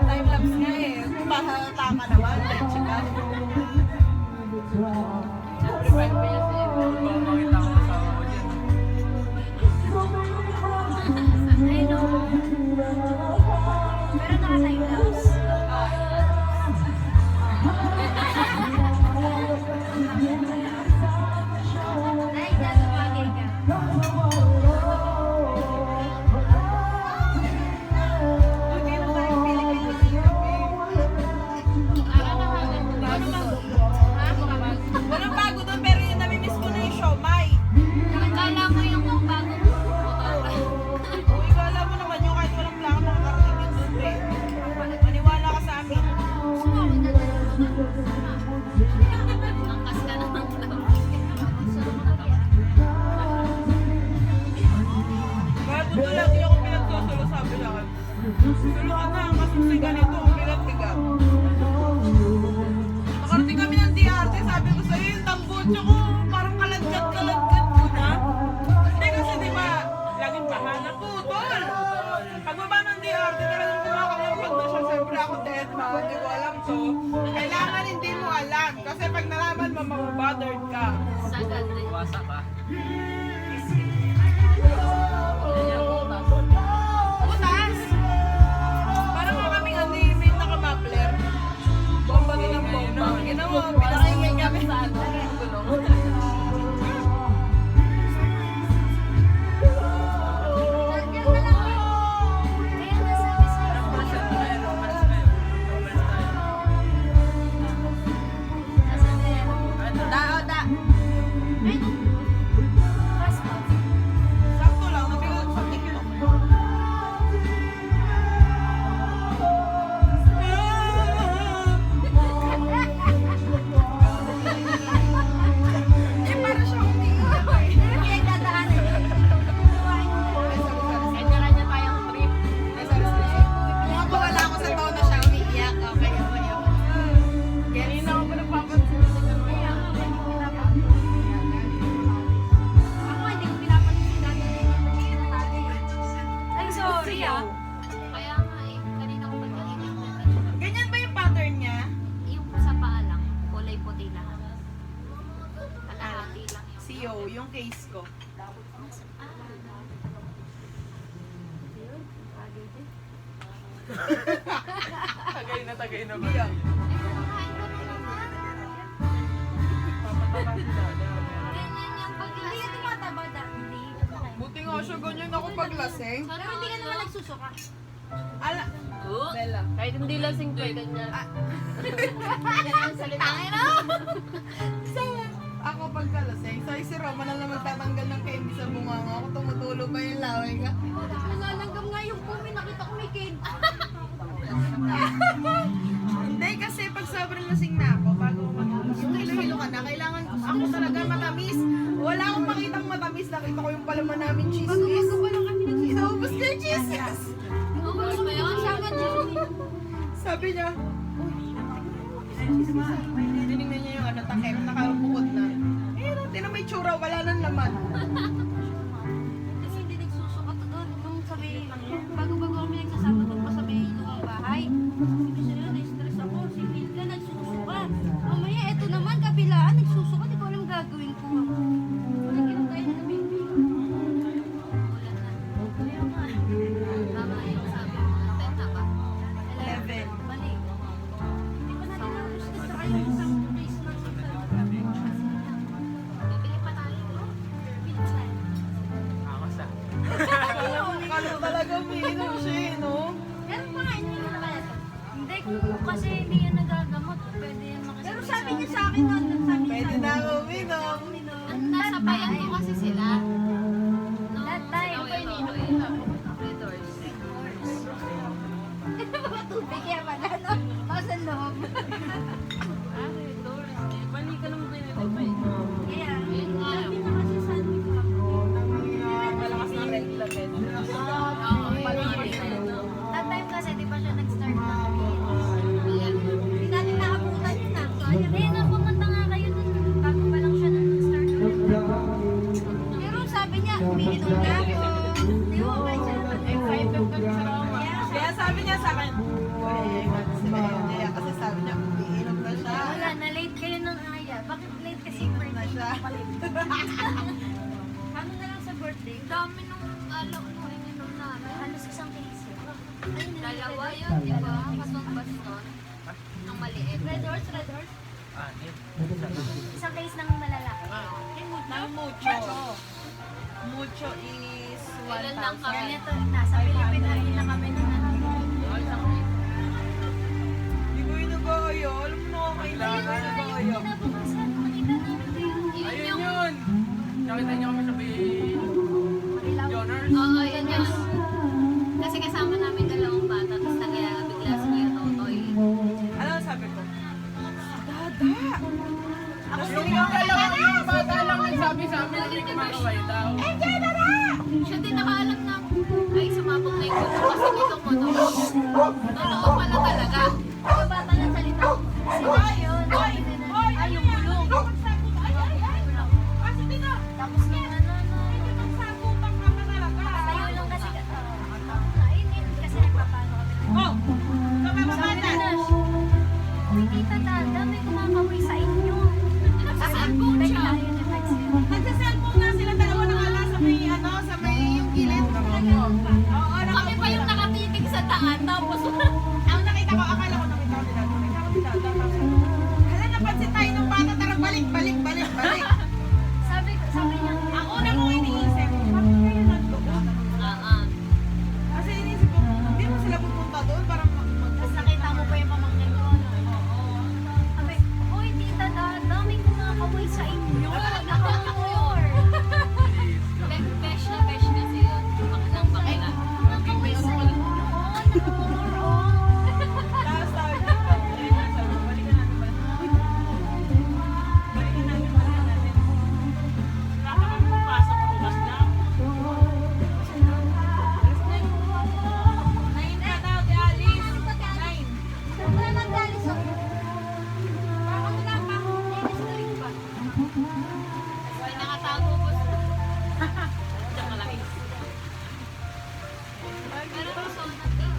Time-lapse nga eh. Pahalata ka naman. Chika. Siyempre, 5 minutes eh. Makita ko kasama ko dyan. I know. Pero naka-time-lapse. Ay, dyan bagay ka. Okay na tayo Pilipinas hirap eh. Walang bago doon pero yung namimiss ko na yung siomay. Nakakala mo yung bagong motor. Uy, kala mo naman yung kahit walang plaka makakarating yun doon eh. Maniwala ka sa amin. Sumama na lang. Angkas ka naman daw. Kaya punto lagi ako pinagsusulo sabi sa akin. Suluhan na ang kasusi ganito, umigat-igat. Nakarating kami ng DRT, sabi ko sa'yo yung tambocho ko, parang kaladkat-kaladkat ko na. Hindi kasi di ba, laging bahana po, tol. Pagbaba ng DRT, talagang kumakampag na siya. Siyempre ako dead ma, hindi ko alam to. Kailangan hindi mo alam, kasi pag nalaman mo, mababothered ka. Sagad eh. Wasak ka. Butas! Parang mo kaming ano yung may naka-muffler. Bomba din ang bomba. Ginawa, pinakaingay kami sa ano. Nandiyan ka lang eh. Kaya nasabi sa'yo. Nasaan tayo? Romance tayo. Romance tayo. Nasaan ka yan? Da. Ay, fast pa. Sakto lang, nabigot sa TikTok. Eh, para siya umiiyak eh. Pero pinagdadaanan eh. Kanya-kanya tayong trip. Wala ako sa taon na siya umiiyak. Okay. Kanina ako pa nagpapansin. Ako hindi ko pinapansin dati. Ay, sorry ah. Kaya nga eh. Kanina ko pa tinitignan. Ganyan ba yung pattern niya? Yung sa paa lang, kulay puti lahat. Kalahati lang yun. CEO, yung case ko. Tagay na ba? Iyak. Kumakain ka rin naman. Papataba si Dada. Ganyan yung paglasing. Hindi ka tumataba dati. Buti nga siya, ganyan ako paglasing. Pero hindi ka naman nagsusuka. Ala, Bella. Kahit hindi lasing ko, ganyan. Tangin na! Ako pagkalasing, sa si Roma na naman tatanggal ng candy sa bunganga ako, tumutulo pa yung laway ka. Nanganggam nga yung pumi, nakita ko may kid. Hindi kasi pag sobrang lasing na ako, bago matulog, yung hilo-hilo ka na, kailangan ako talaga matamis. Wala akong makitang matamis, nakita ko yung palaman namin chismis. Bago pa lang kami nagsusuka. Inaubos na yung chismis. Ubus ba yun? Sagad yun. Sabi niya, tinignan niya yung ano, takip, nakabukod na. Eh, natin na may tsura, wala nang laman. Kasi hindi nagsusuka to doon. Nung sabi, bago-bago kami nagsasama doon pa sa may lumang bahay. Sabi sa'yo, na-stress ako. Si Milka nagsusuka. Mamaya, eto naman, kabilaan, nagsusuka. Di ko alam gagawin ko. Walang kinakain na baby. Wala na. Kaya nga. Tama yung sabi mo. 10 na ba? 11. Mali. Hindi pa natin na-gusto sa kayo isang place na sa bibili pa tayo. Bibili pa tayo. Ako sa. Kala talaga umiinom siya eh, no? Meron pa nga, hindi ko na kaya. Hindi, kung kasi hindi yan nagagamot, pwede yan makasabi. Pero sabi niya sa akin, sabi niya Pwede na ako uminom. Nasa bayan ko kasi sila. No, that time. Tubig yan pala, no? O sa loob. Mali ka naman kayo nito ba eh? Kaya, sabi niya kasi sa amin pa. Malakas na red label. That time kasi, di ba siya nag-start na hindi natin naabutan yun na. So, ayun, pumunta nga kayo dun. Bago pa lang siya nag-start. Pero sabi niya, umiinom na ako. Di ba? sa akin, kasi sabi niya, umiinom na siya. Wala, na-late kayo ng Aya. Bakit late kasi birthday siya. ko palit? Ano na lang sa birthday? Dami nung alaw nung ininom namin. Halos isang case. Dalawa yun, di ba? Baston-baston. Ang maliit. Red horse, red horse. Isang case ng malalaki. Ng mucho. Mucho is 1,000. Kailan lang kami nito? Nasa Pilipinas rin na kami na Hindi ko inugoyo. Alam mo, kailangan inugoyo. Kinabukasan, makita namin kayo. Ayun yun! Nakita niyo kami sa Joners? Oo, yun yun. Kasi kasama namin dalawang bata, tapos kaya bigla si Kuya Totoy. Ano ang sabi ko? Dada! Ako Yung dalawang bata lang nagsabi sa amin na may kumakaway daw. Siya din nakaalam na, ay sumabog na yung gusto kasi nitong motor. Totoo pala talaga. Yung bata ng salita. Sila yun. Ay, yung gulong. Kasi dito, Tapos nung nagsagutan ka pa talaga. tayo lang kasi, kasi nagpapano kami. Oh! Sabi mo Sabi bata! na, "Uy, Tita Dada, may kumakaway sa inyo." Nagsasalbong siya. Nagsa-cellphone na sila dalawa ng ala sa may ano, sa may yung gilid. Oo, Kami pa yung nakatitig sa daan, tapos Ang nakita ko, akala ko nakita ko nila. Nakita ko nila. Tapos, hala, napansin tayo ng bata. Tara, balik. sabi niya, Ang una kong iniisip, bakit kayo nagdoon? Kasi iniisip ko, hindi mo sila pupunta doon para tapos nakita mo pa yung pamangkin ko. Sabi, "Uy, Tita Dada, may kumakaway sa inyo." Nakakamor. Besh na kasi yun. Ng bakla. Kumakaway sa inyo. Nakakamor. Tapos sabi niya, sabi ko, balikan natin. Wala ka bang pupasok, bukas na. 9 ka daw, di Alice. 9. Wala nang galis ako. Parang wala pa. Next week pa. May nakatago po sa... Diyan malaki. Pero gusto ko natin.